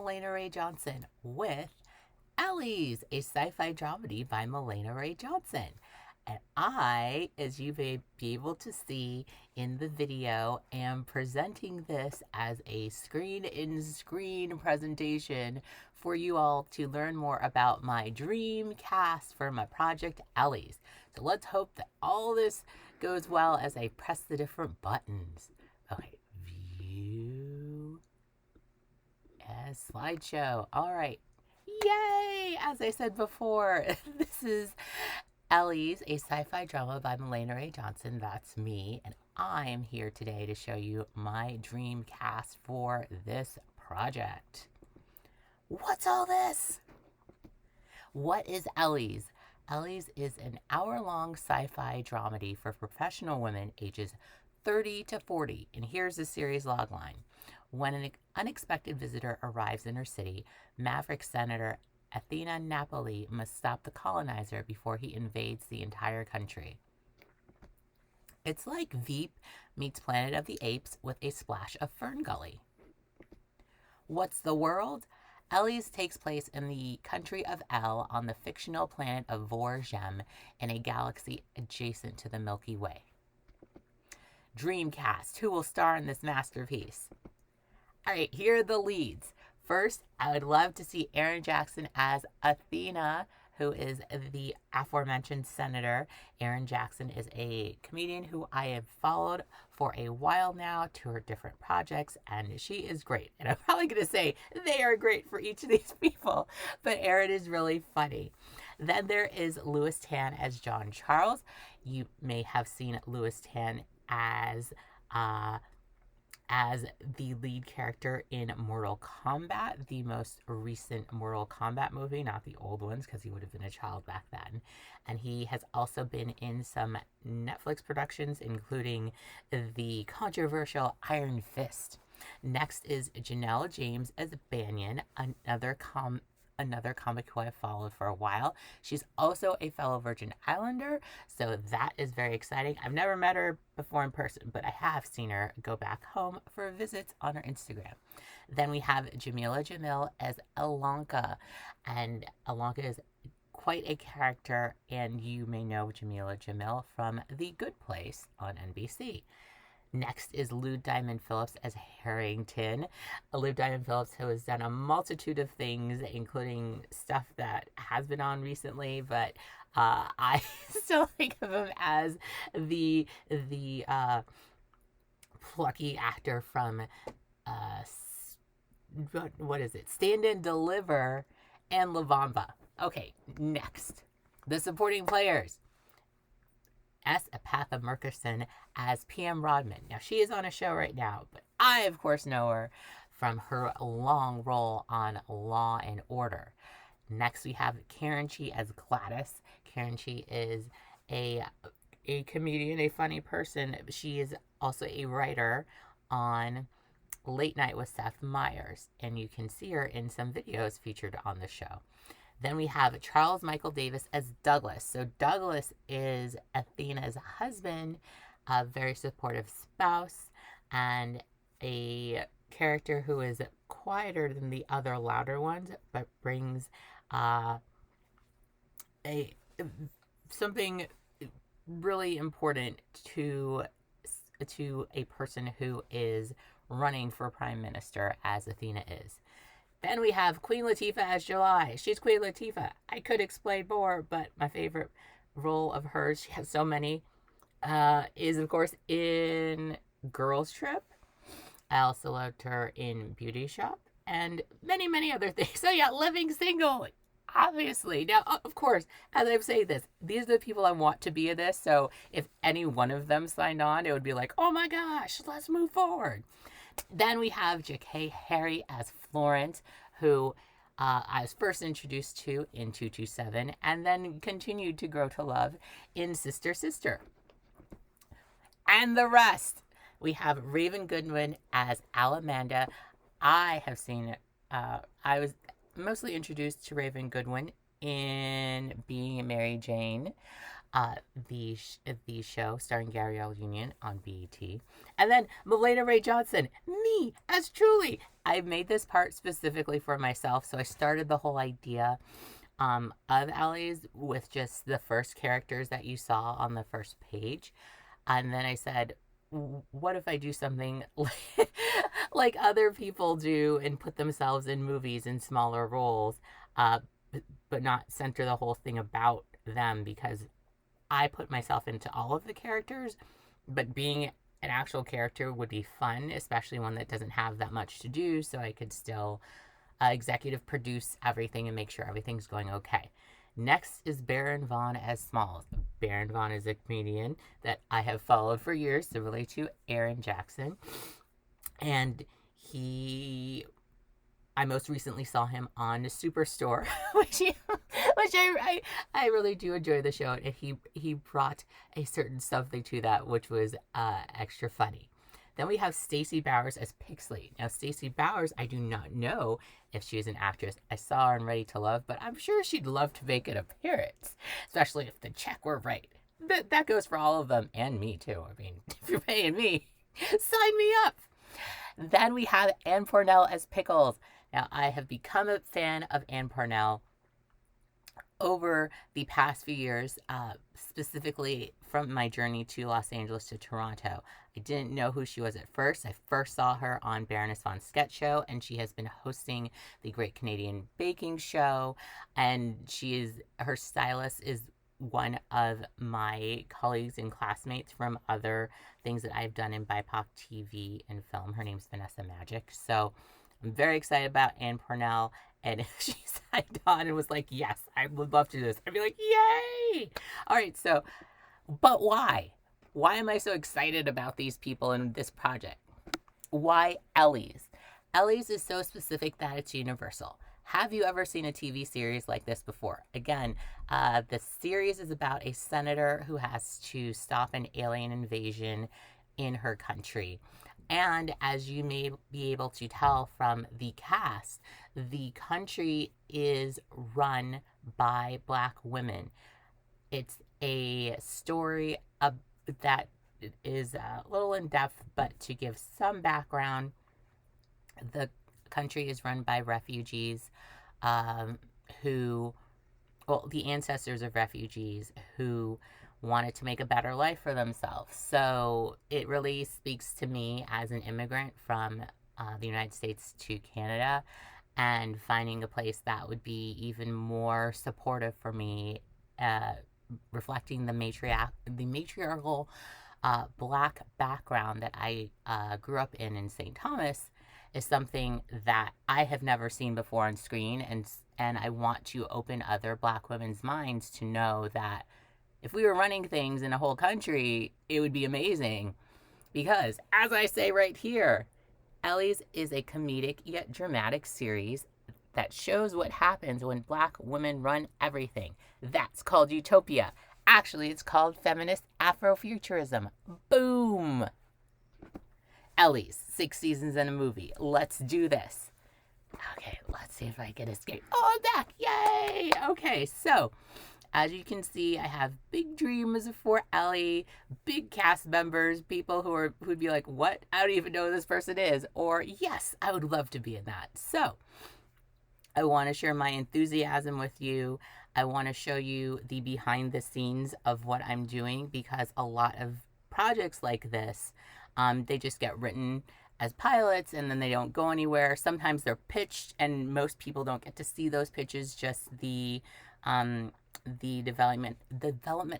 Mahlena-Rae Johnson with ELLIES, a sci-fi dramedy by Mahlena-Rae Johnson. And I, as you may be able to see in the video, am presenting this as a screen-in-screen presentation for you all to learn more about my dream cast for my project ELLIES. So let's hope that all this goes well as I press the different buttons. Okay, view. Yes, slideshow. All right. Yay! As I said before, this is ELLIES, a sci-fi drama by Mahlena-Rae Johnson. That's me, and I'm here today to show you my dream cast for this project. What's all this? What is ELLIES? ELLIES is an hour-long sci-fi dramedy for professional women ages 30 to 40, and here's the series logline. When an unexpected visitor arrives in her city, Maverick Senator Athena Napoli must stop the colonizer before he invades the entire country. It's like Veep meets Planet of the Apes with a splash of FernGully. What's the world? ELLIES takes place in the country of Elle on the fictional planet of Vores Hjem in a galaxy adjacent to the Milky Way. Dreamcast, who will star in this masterpiece? All right, here are the leads. First, I would love to see Erin Jackson as Athena, who is the aforementioned senator. Erin Jackson is a comedian who I have followed for a while now to her different projects, and she is great. And I'm probably going to say they are great for each of these people, but Erin is really funny. Then there is Louis Tan as John Charles. You may have seen Louis Tan as the lead character in Mortal Kombat, the most recent Mortal Kombat movie, not the old ones, because he would have been a child back then. And he has also been in some Netflix productions, including the controversial Iron Fist. Next is Janelle James as Banyan, another comic who I've followed for a while. She's also a fellow Virgin Islander, so that is very exciting. I've never met her before in person, but I have seen her go back home for visits on her Instagram. Then we have Jamila Jamil as Alanka, and Alanka is quite a character, and you may know Jamila Jamil from The Good Place on NBC. Next is Lou Diamond Phillips as Harrington. Lou Diamond Phillips, who has done a multitude of things, including stuff that has been on recently, but I still think of him as the plucky actor from what is it? Stand and Deliver and La Bamba. Okay, next, the supporting players. S. Apatha Murkison as PM Rodman. Now, she is on a show right now, but I, of course, know her from her long role on Law and Order. Next, we have Karen Chi as Gladys. Karen Chi is a comedian, a funny person. She is also a writer on Late Night with Seth Meyers, and you can see her in some videos featured on the show. Then we have Charles Michael Davis as Douglas. So Douglas is Athena's husband, a very supportive spouse, and a character who is quieter than the other louder ones, but brings something really important to a person who is running for prime minister, as Athena is. Then we have Queen Latifah as July. She's Queen Latifah. I could explain more, but my favorite role of hers, she has so many, is, of course, in Girls Trip. I also loved her in Beauty Shop and many, many other things. So yeah, Living Single, obviously. Now, of course, as I'm saying this, these are the people I want to be in this. So if any one of them signed on, it would be like, oh my gosh, let's move forward. Then we have J.K. Harry as Florence, who I was first introduced to in 227 and then continued to grow to love in Sister Sister. And the rest. We have Raven Goodwin as Alamanda. I have seen, I was mostly introduced to Raven Goodwin in Being Mary Jane. uh, the show starring Gabrielle Union on BET. And then Mahlena-Rae Johnson, me as Truly. I made this part specifically for myself, so I started the whole idea of ELLIES with just the first characters that you saw on the first page. And then I said, what if I do something like other people do and put themselves in movies in smaller roles, uh, but not center the whole thing about them, because I put myself into all of the characters, but being an actual character would be fun, especially one that doesn't have that much to do, so I could still executive produce everything and make sure everything's going okay. Next is Baron Vaughn as Smalls. Baron Vaughn is a comedian that I have followed for years, similarly to Aaron Jackson. And I most recently saw him on Superstore, which I really do enjoy the show, and he brought a certain something to that, which was extra funny. Then we have Stacey Bowers as Pixley. Now, Stacey Bowers, I do not know if she is an actress. I saw her in Ready to Love, but I'm sure she'd love to make an appearance, especially if the check were right. That goes for all of them, and me too. I mean, if you're paying me, sign me up. Then we have Ann Pornell as Pickles. Now, I have become a fan of Ann Pornell over the past few years, specifically from my journey to Los Angeles to Toronto. I didn't know who she was at first. I first saw her on Baroness Von Sketch Show, and she has been hosting the Great Canadian Baking Show, and her stylist is one of my colleagues and classmates from other things that I've done in BIPOC TV and film. Her name's Vanessa Magic. So I'm very excited about Ann Pornell. And if she signed on and was like, yes, I would love to do this, I'd be like, yay! All right, so, but why? Why am I so excited about these people and this project? Why ELLIES? ELLIES is so specific that it's universal. Have you ever seen a TV series like this before? Again, the series is about a senator who has to stop an alien invasion in her country. And as you may be able to tell from the cast, the country is run by Black women. It's a story that is a little in depth, but to give some background, the country is run by refugees the ancestors of refugees who wanted to make a better life for themselves. So it really speaks to me as an immigrant from the United States to Canada, and finding a place that would be even more supportive for me, reflecting the matriarchal Black background that I grew up in St. Thomas, is something that I have never seen before on screen, and I want to open other Black women's minds to know that if we were running things in a whole country, it would be amazing. Because, as I say right here, ELLIES is a comedic yet dramatic series that shows what happens when Black women run everything. That's called utopia. Actually, it's called Feminist Afrofuturism. Boom! ELLIES, 6 seasons and a movie. Let's do this. Okay, let's see if I can escape. Oh, I'm back! Yay! Okay, so as you can see, I have big dreams for Ellie, big cast members, people who'd be like, what? I don't even know who this person is. Or, yes, I would love to be in that. So, I want to share my enthusiasm with you. I want to show you the behind the scenes of what I'm doing, because a lot of projects like this, they just get written as pilots and then they don't go anywhere. Sometimes they're pitched and most people don't get to see those pitches, just the development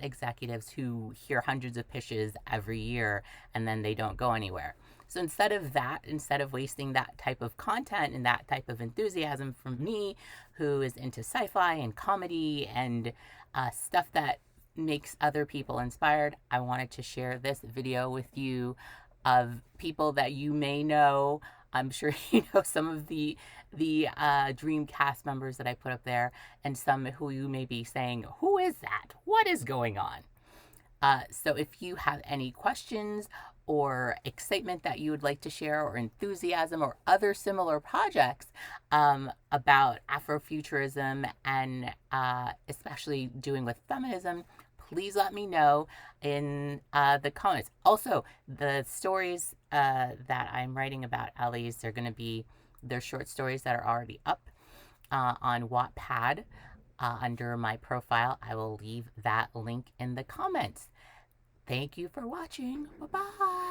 executives who hear hundreds of pitches every year and then they don't go anywhere. So instead of wasting that type of content and that type of enthusiasm from me, who is into sci-fi and comedy and stuff that makes other people inspired, I wanted to share this video with you of people that you may know. I'm sure you know some of the dream cast members that I put up there, and some who you may be saying, who is that? What is going on? So if you have any questions or excitement that you would like to share, or enthusiasm, or other similar projects about Afrofuturism and especially doing with feminism, please let me know in the comments. Also, the stories that I'm writing about Ellie's, they're short stories that are already up on Wattpad under my profile. I will leave that link in the comments. Thank you for watching. Bye-bye.